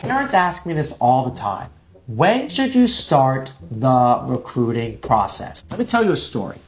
Parents ask me this all the time. When should you start the recruiting process? Let me tell you a story.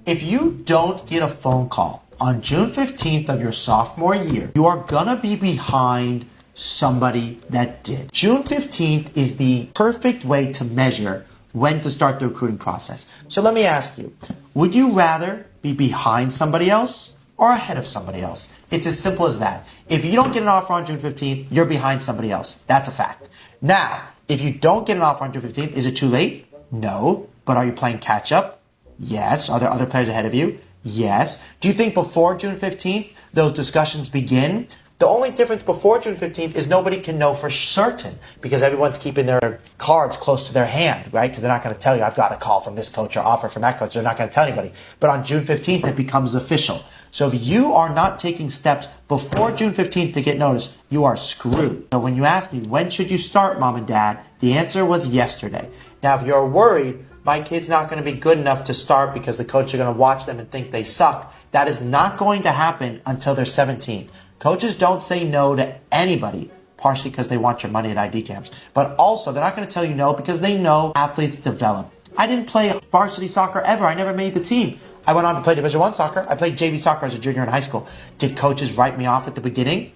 If you don't get a phone call on June 15th of your sophomore year, you are gonna be behind somebody that did. June 15th is the perfect way to measure when to start the recruiting process. So let me ask you, would you rather be behind somebody else or ahead of somebody else? It's as simple as that. If you don't get an offer on June 15th, you're behind somebody else. That's a fact. Now, if you don't get an offer on June 15th, is it too late? No. But are you playing catch up? Yes. Are there other players ahead of you? Yes. Do you think before June 15th, those discussions begin? The only difference before June 15th is nobody can know for certain because everyone's keeping their cards close to their hand, right? Because they're not going to tell you, I've got a call from this coach or offer from that coach. They're not going to tell anybody. But on June 15th, it becomes official. So if you are not taking steps before June 15th to get noticed, you are screwed. So when you ask me, when should you start, mom and dad? The answer was yesterday. Now, if you're worried, my kid's not going to be good enough to start because the coach are going to watch them and think they suck. That is not going to happen until they're 17. Coaches don't say no to anybody, partially because they want your money at ID camps. But also, they're not going to tell you no because they know athletes develop. I didn't play varsity soccer ever. I never made the team. I went on to play Division I soccer. I played JV soccer as a junior in high school. Did coaches write me off at the beginning?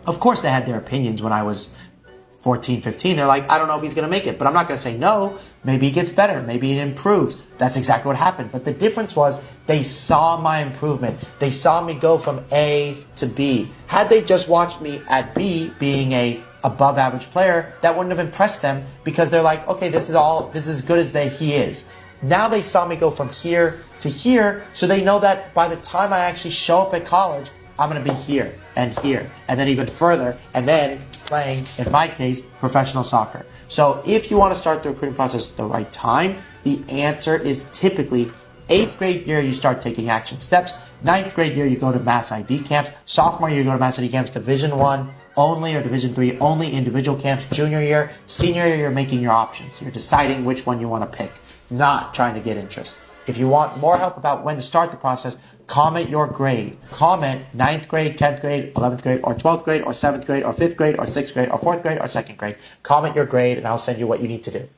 Of course, they had their opinions when I was 14, 15. They're like, I don't know if he's going to make it, but I'm not going to say no. Maybe he gets better. Maybe it improves. That's exactly what happened. But the difference was they saw my improvement. They saw me go from A to B. Had they just watched me at B being a above average player, that wouldn't have impressed them because they're like, okay, this is as good as he is. Now they saw me go from here to here, so they know that by the time I actually show up at college, I'm going to be here, and then even further, and then playing, in my case, professional soccer. So if you want to start the recruiting process at the right time, the answer is typically 8th grade year, you start taking action steps. 9th grade year, you go to mass ID camps. Sophomore year, you go to mass ID camps. Division I only or Division III only individual camps. Junior year, senior year, you're making your options. You're deciding which one you want to pick, not trying to get interest. If you want more help about when to start the process, comment your grade. Comment 9th grade, 10th grade, 11th grade, or 12th grade, or 7th grade, or 5th grade, or 6th grade, or 4th grade, or 2nd grade. Comment your grade, and I'll send you what you need to do.